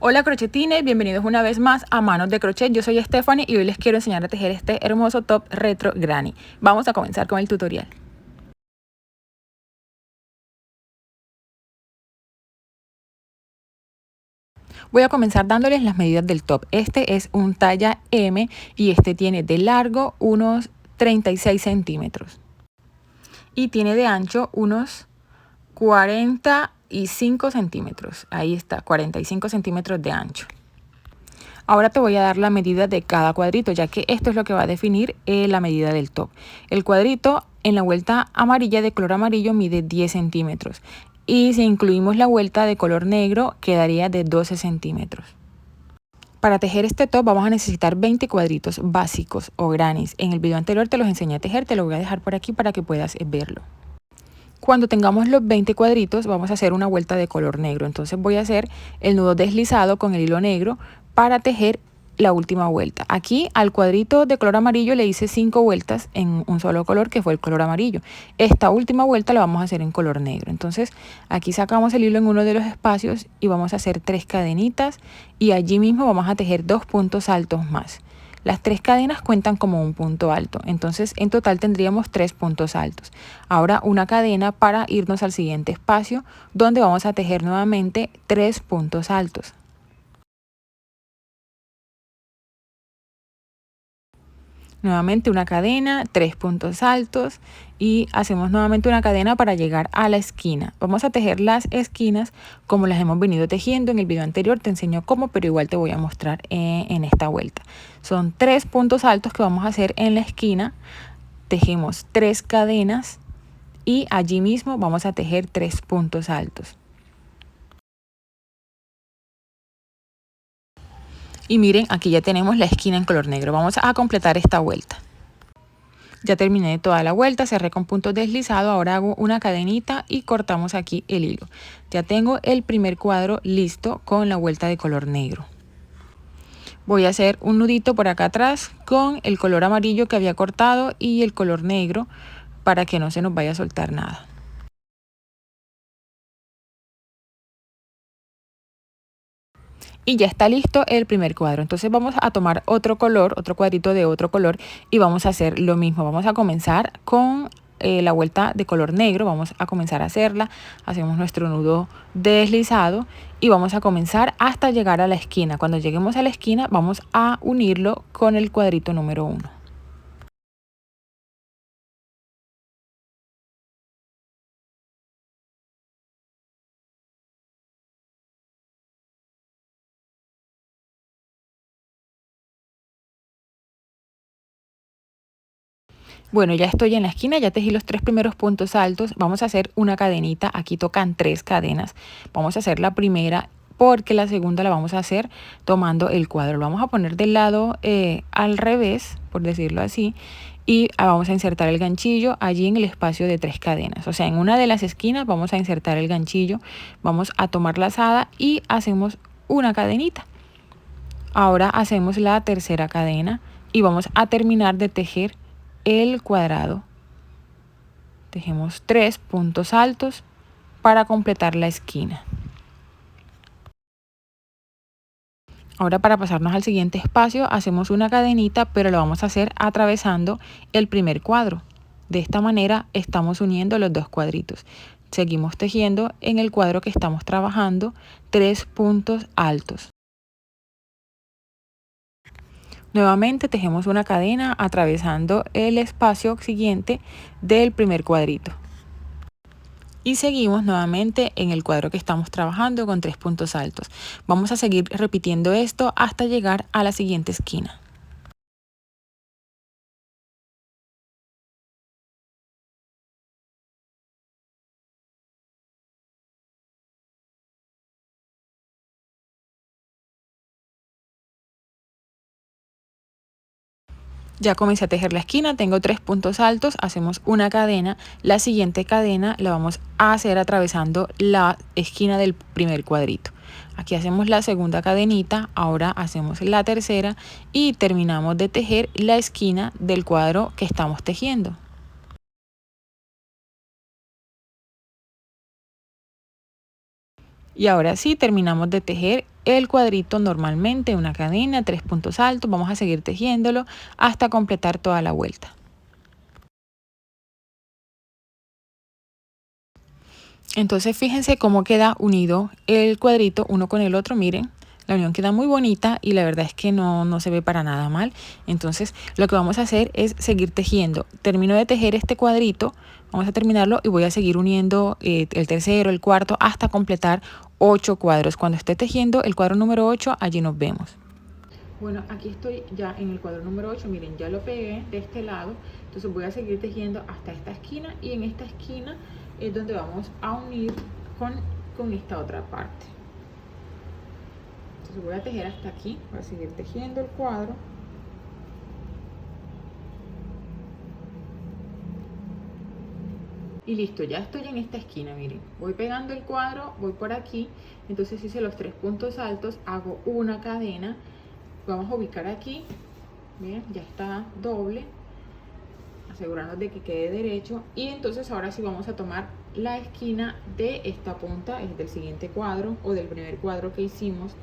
Hola crochetines, bienvenidos una vez más a Manos de Crochet. Yo soy Stephanie y hoy les quiero enseñar a tejer este hermoso top retro granny. Vamos a comenzar con el tutorial. Voy a comenzar dándoles las medidas del top. Este es un talla M y este tiene de largo unos 36 centímetros. Y tiene de ancho unos 45 centímetros. Ahí está, 45 centímetros de ancho. Ahora te voy a dar la medida de cada cuadrito, ya que esto es lo que va a definir la medida del top. El cuadrito en la vuelta amarilla de color amarillo mide 10 centímetros. Y si incluimos la vuelta de color negro, quedaría de 12 centímetros. Para tejer este top vamos a necesitar 20 cuadritos básicos o grannies. En el video anterior te los enseñé a tejer, te lo voy a dejar por aquí para que puedas verlo. Cuando tengamos los 20 cuadritos vamos a hacer una vuelta de color negro. Entonces voy a hacer el nudo deslizado con el hilo negro para tejer la última vuelta. Aquí al cuadrito de color amarillo le hice 5 vueltas en un solo color, que fue el color amarillo. Esta última vuelta la vamos a hacer en color negro. Entonces aquí sacamos el hilo en uno de los espacios y vamos a hacer 3 cadenitas y allí mismo vamos a tejer 2 puntos altos más. Las 3 cadenas cuentan como un punto alto, entonces en total tendríamos 3 puntos altos. Ahora una cadena para irnos al siguiente espacio, donde vamos a tejer nuevamente 3 puntos altos. Nuevamente una cadena, 3 puntos altos y hacemos nuevamente una cadena para llegar a la esquina. Vamos a tejer las esquinas como las hemos venido tejiendo. En el video anterior te enseño cómo, pero igual te voy a mostrar en esta vuelta. Son 3 puntos altos que vamos a hacer en la esquina. Tejemos 3 cadenas y allí mismo vamos a tejer 3 puntos altos. Y miren, aquí ya tenemos la esquina en color negro. Vamos a completar esta vuelta. Ya terminé toda la vuelta, cerré con puntos deslizados, ahora hago una cadenita y cortamos aquí el hilo. Ya tengo el primer cuadro listo con la vuelta de color negro. Voy a hacer un nudito por acá atrás con el color amarillo que había cortado y el color negro para que no se nos vaya a soltar nada. Y ya está listo el primer cuadro. Entonces vamos a tomar otro color, otro cuadrito de otro color y vamos a hacer lo mismo. Vamos a comenzar con la vuelta de color negro. Vamos a comenzar a hacerla. Hacemos nuestro nudo deslizado y vamos a comenzar hasta llegar a la esquina. Cuando lleguemos a la esquina vamos a unirlo con el cuadrito número 1. Bueno, ya estoy en la esquina, ya tejí los 3 primeros puntos altos. Vamos a hacer una cadenita, aquí tocan 3 cadenas. Vamos a hacer la primera porque la segunda la vamos a hacer tomando el cuadro. Lo vamos a poner del lado al revés, por decirlo así. Y vamos a insertar el ganchillo allí en el espacio de 3 cadenas. O sea, en una de las esquinas vamos a insertar el ganchillo. Vamos a tomar la lazada y hacemos una cadenita. Ahora hacemos la tercera cadena y vamos a terminar de tejer el cuadrado. Tejemos 3 puntos altos para completar la esquina. Ahora para pasarnos al siguiente espacio hacemos una cadenita, pero lo vamos a hacer atravesando el primer cuadro. De esta manera estamos uniendo los dos cuadritos. Seguimos tejiendo en el cuadro que estamos trabajando 3 puntos altos. Nuevamente tejemos una cadena atravesando el espacio siguiente del primer cuadrito. Y seguimos nuevamente en el cuadro que estamos trabajando con 3 puntos altos. Vamos a seguir repitiendo esto hasta llegar a la siguiente esquina. Ya comencé a tejer la esquina, tengo 3 puntos altos, hacemos una cadena. La siguiente cadena la vamos a hacer atravesando la esquina del primer cuadrito. Aquí hacemos la segunda cadenita, ahora hacemos la tercera y terminamos de tejer la esquina del cuadro que estamos tejiendo. Y ahora sí, terminamos de tejer el cuadrito normalmente, una cadena, 3 puntos altos. Vamos a seguir tejiéndolo hasta completar toda la vuelta. Entonces fíjense cómo queda unido el cuadrito uno con el otro, miren. La unión queda muy bonita y la verdad es que no se ve para nada mal. Entonces lo que vamos a hacer es seguir tejiendo. Termino de tejer este cuadrito, vamos a terminarlo y voy a seguir uniendo el tercero, el cuarto, hasta completar 8 cuadros. Cuando esté tejiendo el cuadro número 8, allí nos vemos. Bueno, aquí estoy ya en el cuadro número 8, miren, ya lo pegué de este lado. Entonces voy a seguir tejiendo hasta esta esquina y en esta esquina es donde vamos a unir con esta otra parte. Entonces voy a tejer hasta aquí, voy a seguir tejiendo el cuadro. Y listo, ya estoy en esta esquina, miren. Voy pegando el cuadro, voy por aquí. Entonces hice los 3 puntos altos, hago una cadena. Vamos a ubicar aquí, miren, ya está doble. Asegurarnos de que quede derecho. Y entonces ahora sí vamos a tomar la esquina de esta punta, es del siguiente cuadro o del primer cuadro que hicimos.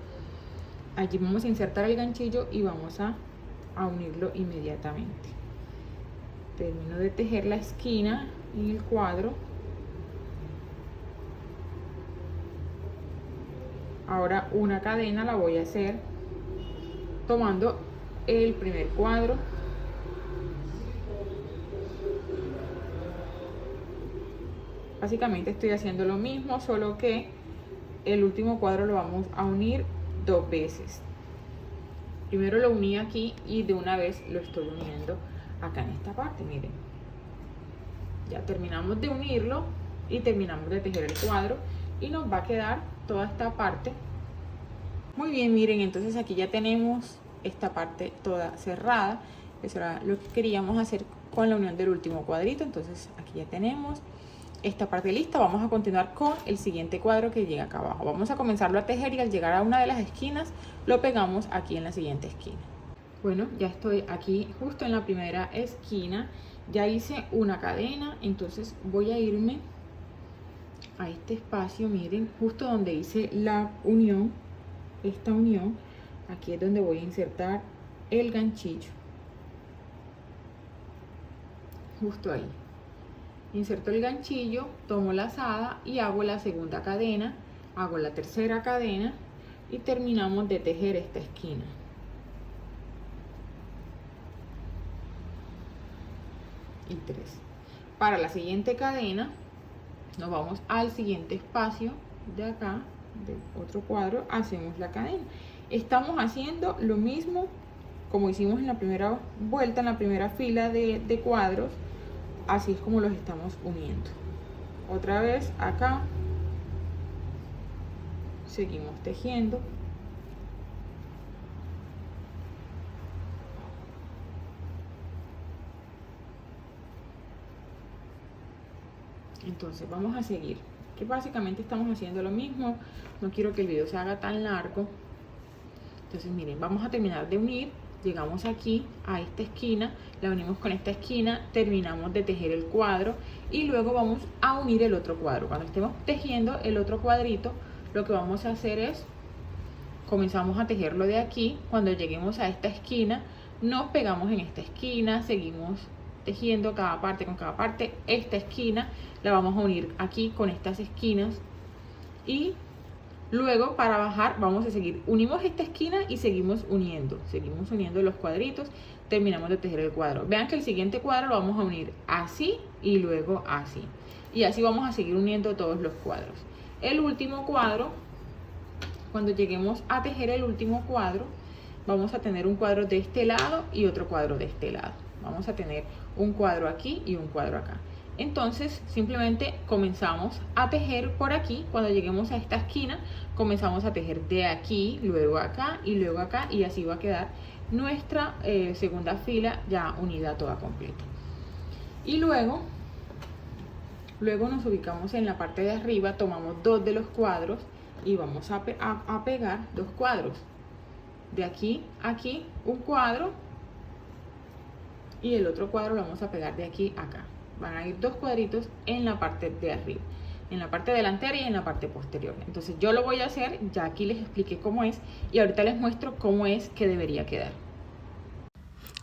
Allí vamos a insertar el ganchillo y vamos a unirlo inmediatamente. Termino de tejer la esquina en el cuadro. Ahora una cadena la voy a hacer tomando el primer cuadro. Básicamente estoy haciendo lo mismo, solo que el último cuadro lo vamos a unir 2 veces. Primero lo uní aquí y de una vez lo estoy uniendo acá en esta parte, miren. Ya terminamos de unirlo y terminamos de tejer el cuadro y nos va a quedar toda esta parte. Muy bien, miren, entonces aquí ya tenemos esta parte toda cerrada. Eso era lo que queríamos hacer con la unión del último cuadrito. Entonces aquí ya tenemos esta parte lista. Vamos a continuar con el siguiente cuadro que llega acá abajo. Vamos a comenzarlo a tejer y al llegar a una de las esquinas lo pegamos aquí en la siguiente esquina. Bueno, ya estoy aquí justo en la primera esquina. Ya hice una cadena, entonces voy a irme a este espacio, miren, justo donde hice la unión, esta unión. Aquí es donde voy a insertar el ganchillo, justo ahí. Inserto el ganchillo, tomo la lazada y hago la segunda cadena, hago la tercera cadena y terminamos de tejer esta esquina. Y 3. Para la siguiente cadena nos vamos al siguiente espacio de acá, de otro cuadro, hacemos la cadena. Estamos haciendo lo mismo como hicimos en la primera vuelta, en la primera fila de cuadros. Así es como los estamos uniendo. Otra vez acá seguimos tejiendo. Entonces vamos a seguir, que básicamente estamos haciendo lo mismo. No quiero que el video se haga tan largo. Entonces miren, vamos a terminar de unir. Llegamos aquí a esta esquina, la unimos con esta esquina, terminamos de tejer el cuadro y luego vamos a unir el otro cuadro. Cuando estemos tejiendo el otro cuadrito, lo que vamos a hacer es, comenzamos a tejerlo de aquí. Cuando lleguemos a esta esquina, nos pegamos en esta esquina, seguimos tejiendo cada parte con cada parte. Esta esquina la vamos a unir aquí con estas esquinas y luego para bajar vamos a seguir, unimos esta esquina y seguimos uniendo los cuadritos, terminamos de tejer el cuadro. Vean que el siguiente cuadro lo vamos a unir así y luego así. Y así vamos a seguir uniendo todos los cuadros. El último cuadro, cuando lleguemos a tejer el último cuadro, vamos a tener un cuadro de este lado y otro cuadro de este lado. Vamos a tener un cuadro aquí y un cuadro acá. Entonces simplemente comenzamos a tejer por aquí. Cuando lleguemos a esta esquina comenzamos a tejer de aquí, luego acá y luego acá, y así va a quedar nuestra segunda fila ya unida toda completa. Y luego nos ubicamos en la parte de arriba, tomamos 2 de los cuadros y vamos a pegar 2 cuadros. De aquí a aquí un cuadro y el otro cuadro lo vamos a pegar de aquí a acá. Van a ir 2 cuadritos en la parte de arriba. en la parte delantera y en la parte posterior. Entonces yo lo voy a hacer, ya aquí les expliqué cómo es y ahorita les muestro cómo es que debería quedar.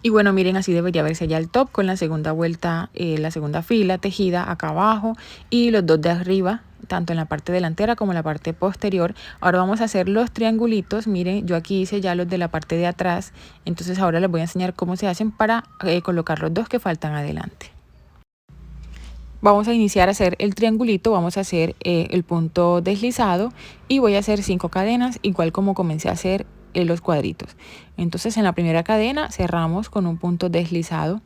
Y bueno, miren, así debería verse ya el top con la segunda vuelta, la segunda fila tejida acá abajo y los dos de arriba, tanto en la parte delantera como en la parte posterior. Ahora vamos a hacer los triangulitos. Miren, yo aquí hice ya los de la parte de atrás, entonces ahora les voy a enseñar cómo se hacen para colocar los dos que faltan adelante. Vamos a iniciar a hacer el triangulito, vamos a hacer el punto deslizado y voy a hacer 5 cadenas, igual como comencé a hacer los cuadritos. Entonces en la primera cadena cerramos con un punto deslizado.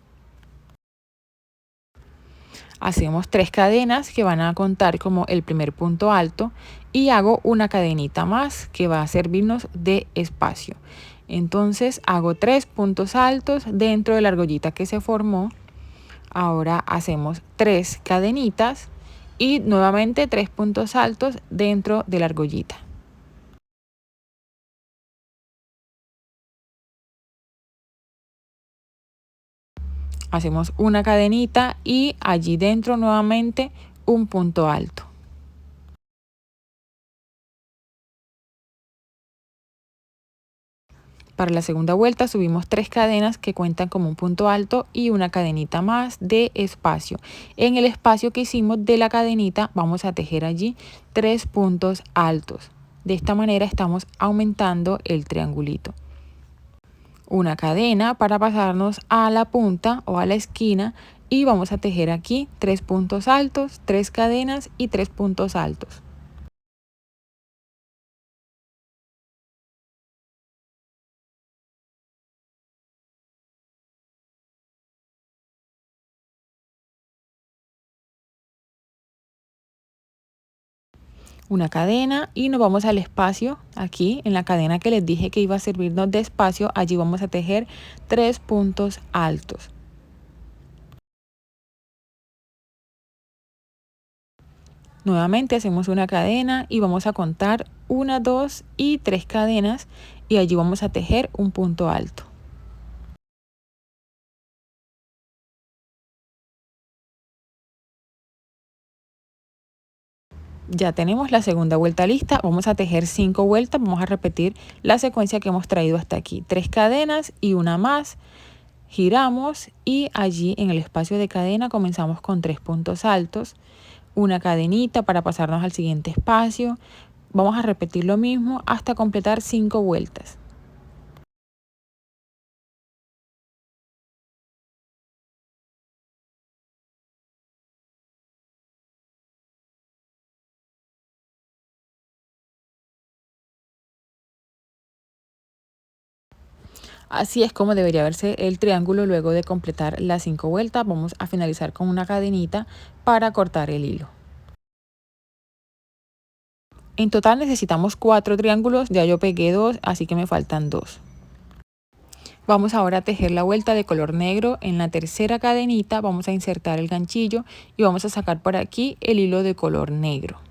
Hacemos 3 cadenas que van a contar como el primer punto alto y hago una cadenita más que va a servirnos de espacio. Entonces hago 3 puntos altos dentro de la argollita que se formó. Ahora hacemos 3 cadenitas y nuevamente 3 puntos altos dentro de la argollita. Hacemos una cadenita y allí dentro nuevamente un punto alto. Para la segunda vuelta subimos 3 cadenas que cuentan como un punto alto y una cadenita más de espacio. En el espacio que hicimos de la cadenita vamos a tejer allí 3 puntos altos. De esta manera estamos aumentando el triangulito. Una cadena para pasarnos a la punta o a la esquina y vamos a tejer aquí 3 puntos altos, 3 cadenas y 3 puntos altos. Una cadena y nos vamos al espacio. Aquí en la cadena que les dije que iba a servirnos de espacio, allí vamos a tejer 3 puntos altos. Nuevamente hacemos una cadena y vamos a contar 1, 2 y 3 cadenas y allí vamos a tejer un punto alto. Ya tenemos la segunda vuelta lista, vamos a tejer 5 vueltas, vamos a repetir la secuencia que hemos traído hasta aquí. 3 cadenas y una más, giramos y allí en el espacio de cadena comenzamos con 3 puntos altos, una cadenita para pasarnos al siguiente espacio. Vamos a repetir lo mismo hasta completar 5 vueltas. Así es como debería verse el triángulo luego de completar las 5 vueltas. Vamos a finalizar con una cadenita para cortar el hilo. En total necesitamos 4 triángulos, ya yo pegué 2, así que me faltan 2. Vamos ahora a tejer la vuelta de color negro. En la tercera cadenita vamos a insertar el ganchillo y vamos a sacar por aquí el hilo de color negro.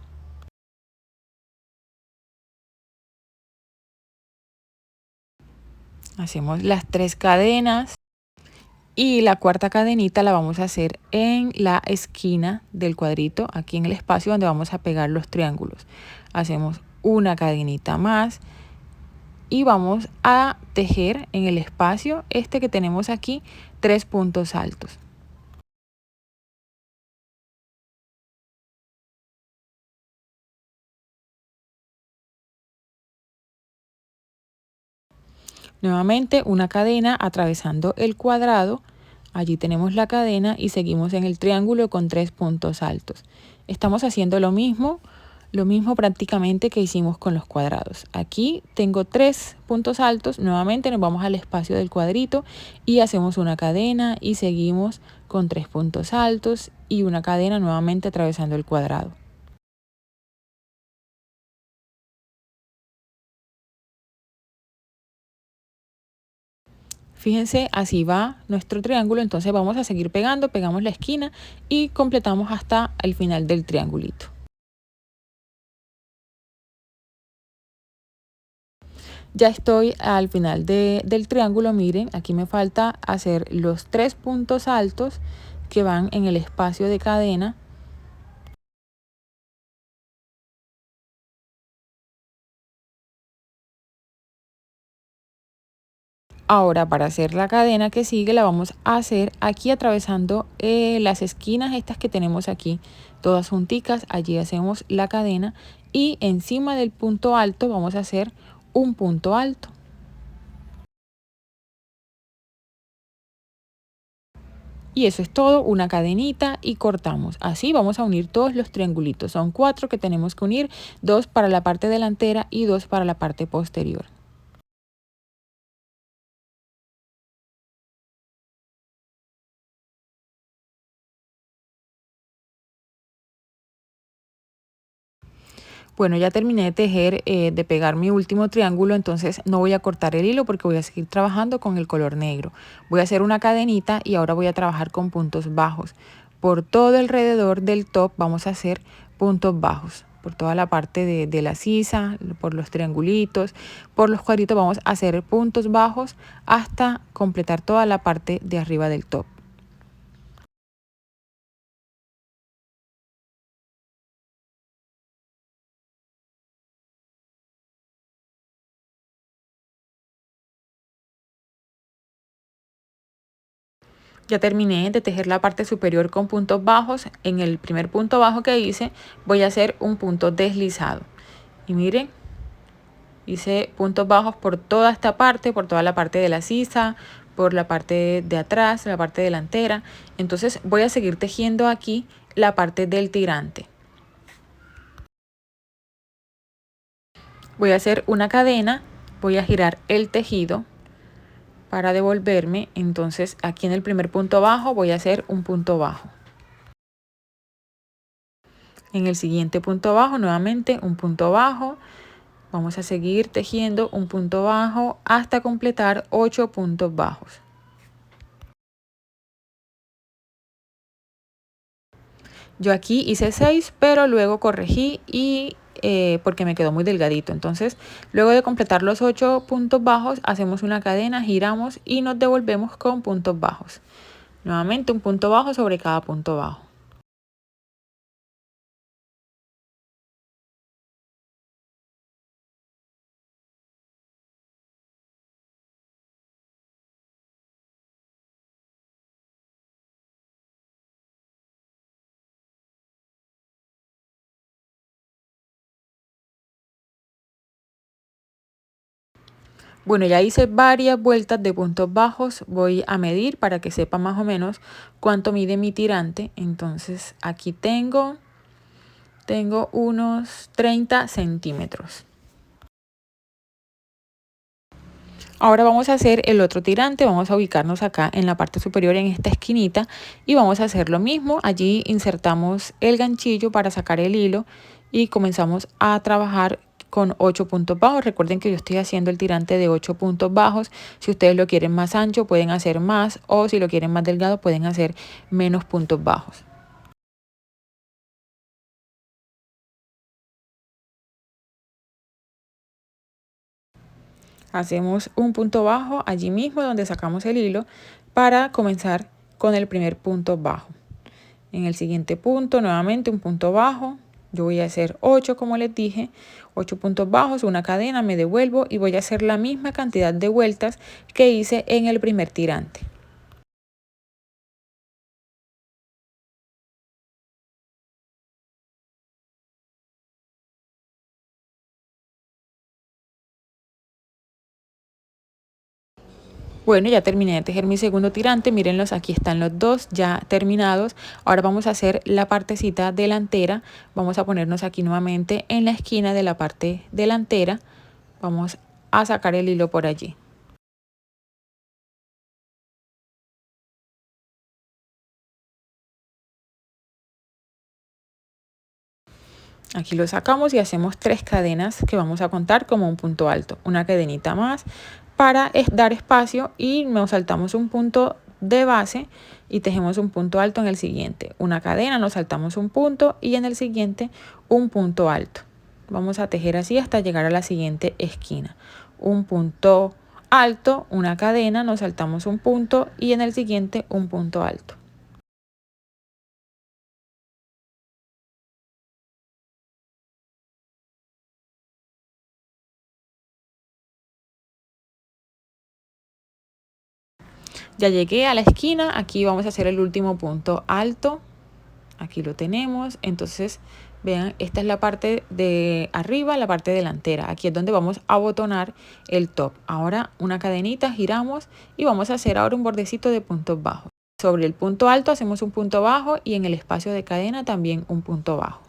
Hacemos las 3 cadenas y la cuarta cadenita la vamos a hacer en la esquina del cuadrito, aquí en el espacio donde vamos a pegar los triángulos. Hacemos una cadenita más y vamos a tejer en el espacio este que tenemos aquí 3 puntos altos. Nuevamente una cadena atravesando el cuadrado, allí tenemos la cadena y seguimos en el triángulo con 3 puntos altos. Estamos haciendo lo mismo prácticamente que hicimos con los cuadrados. Aquí tengo 3 puntos altos, nuevamente nos vamos al espacio del cuadrito y hacemos una cadena y seguimos con 3 puntos altos y una cadena nuevamente atravesando el cuadrado. Fíjense, así va nuestro triángulo, entonces vamos a seguir pegando, pegamos la esquina y completamos hasta el final del triangulito. Ya estoy al final del triángulo, miren, aquí me falta hacer los 3 puntos altos que van en el espacio de cadena Ahora para hacer la cadena que sigue la vamos a hacer aquí atravesando las esquinas estas que tenemos aquí, todas junticas. Allí hacemos la cadena y encima del punto alto vamos a hacer un punto alto. Y eso es todo, una cadenita y cortamos. Así vamos a unir todos los triangulitos. Son 4 que tenemos que unir, 2 para la parte delantera y 2 para la parte posterior. Bueno, ya terminé de tejer, de pegar mi último triángulo, entonces no voy a cortar el hilo porque voy a seguir trabajando con el color negro. Voy a hacer una cadenita y ahora voy a trabajar con puntos bajos. Por todo alrededor del top vamos a hacer puntos bajos. Por toda la parte de la sisa, por los triangulitos, por los cuadritos vamos a hacer puntos bajos hasta completar toda la parte de arriba del top. Ya terminé de tejer la parte superior con puntos bajos. En el primer punto bajo que hice voy a hacer un punto deslizado. Y miren, hice puntos bajos por toda esta parte, por toda la parte de la sisa, por la parte de atrás, la parte delantera. Entonces voy a seguir tejiendo aquí la parte del tirante. Voy a hacer una cadena, voy a girar el tejido para devolverme. Entonces aquí en el primer punto bajo voy a hacer un punto bajo. En el siguiente punto bajo nuevamente un punto bajo. Vamos a seguir tejiendo un punto bajo hasta completar 8 puntos bajos. Yo aquí hice 6, pero luego corregí y porque me quedó muy delgadito. Entonces, luego de completar los 8 puntos bajos, hacemos una cadena, giramos y nos devolvemos con puntos bajos. Nuevamente un punto bajo sobre cada punto bajo. Bueno, ya hice varias vueltas de puntos bajos. Voy a medir para que sepa más o menos cuánto mide mi tirante. Entonces aquí tengo unos 30 centímetros. Ahora vamos a hacer el otro tirante, vamos a ubicarnos acá en la parte superior en esta esquinita y vamos a hacer lo mismo. Allí insertamos el ganchillo para sacar el hilo y comenzamos a trabajar con 8 puntos bajos. Recuerden que yo estoy haciendo el tirante de 8 puntos bajos. Si ustedes lo quieren más ancho pueden hacer más, o si lo quieren más delgado pueden hacer menos puntos bajos. Hacemos un punto bajo allí mismo donde sacamos el hilo para comenzar con el primer punto bajo. En el siguiente punto nuevamente un punto bajo. Yo voy a hacer 8 como les dije, 8 puntos bajos, una cadena, me devuelvo y voy a hacer la misma cantidad de vueltas que hice en el primer tirante. Bueno, ya terminé de tejer mi segundo tirante, mírenlos, aquí están los dos ya terminados. Ahora vamos a hacer la partecita delantera, vamos a ponernos aquí nuevamente en la esquina de la parte delantera, vamos a sacar el hilo por allí. Aquí lo sacamos y hacemos 3 cadenas que vamos a contar como un punto alto, una cadenita más para dar espacio y nos saltamos un punto de base y tejemos un punto alto en el siguiente, una cadena, nos saltamos un punto y en el siguiente un punto alto. Vamos a tejer así hasta llegar a la siguiente esquina, un punto alto, una cadena, nos saltamos un punto y en el siguiente un punto alto. Ya llegué a la esquina, aquí vamos a hacer el último punto alto. Aquí lo tenemos, entonces vean, esta es la parte de arriba, la parte delantera. Aquí es donde vamos a abotonar el top. Ahora una cadenita, giramos y vamos a hacer ahora un bordecito de puntos bajos. Sobre el punto alto hacemos un punto bajo y en el espacio de cadena también un punto bajo.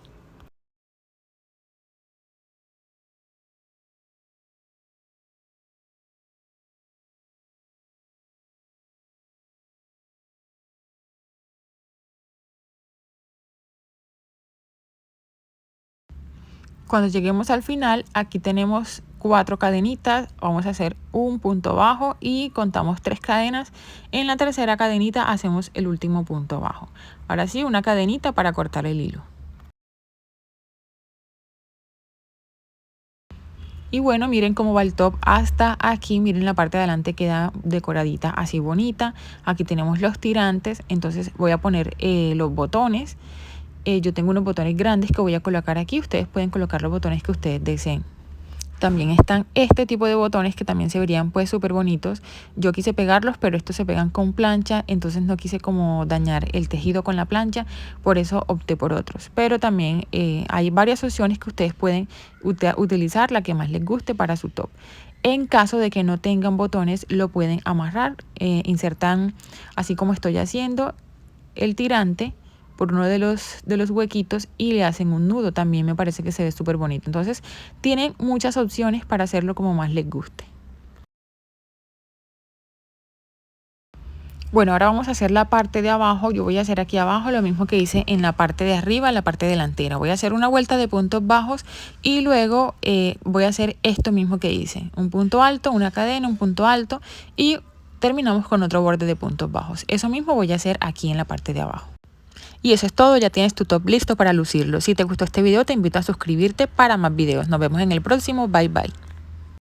Cuando lleguemos al final, aquí tenemos 4 cadenitas, vamos a hacer un punto bajo y contamos 3 cadenas. En la tercera cadenita hacemos el último punto bajo. Ahora sí, una cadenita para cortar el hilo. Y bueno, miren cómo va el top hasta aquí. Miren, la parte de adelante queda decoradita así bonita. Aquí tenemos los tirantes, entonces voy a poner los botones. Yo tengo unos botones grandes que voy a colocar aquí. Ustedes pueden colocar los botones que ustedes deseen. También están este tipo de botones que también se verían pues súper bonitos. Yo quise pegarlos, pero estos se pegan con plancha, entonces no quise como dañar el tejido con la plancha, por eso opté por otros. Pero también hay varias opciones que ustedes pueden utilizar, la que más les guste para su top. En caso de que no tengan botones, lo pueden amarrar, insertan así como estoy haciendo el tirante por uno de los huequitos y le hacen un nudo. También me parece que se ve súper bonito. Entonces tienen muchas opciones para hacerlo como más les guste. Bueno, ahora vamos a hacer la parte de abajo. Yo voy a hacer aquí abajo lo mismo que hice en la parte de arriba, en la parte delantera. Voy a hacer una vuelta de puntos bajos y luego voy a hacer esto mismo que hice. Un punto alto, una cadena, un punto alto y terminamos con otro borde de puntos bajos. Eso mismo voy a hacer aquí en la parte de abajo. Y eso es todo, ya tienes tu top listo para lucirlo. Si te gustó este video, te invito a suscribirte para más videos. Nos vemos en el próximo. Bye bye.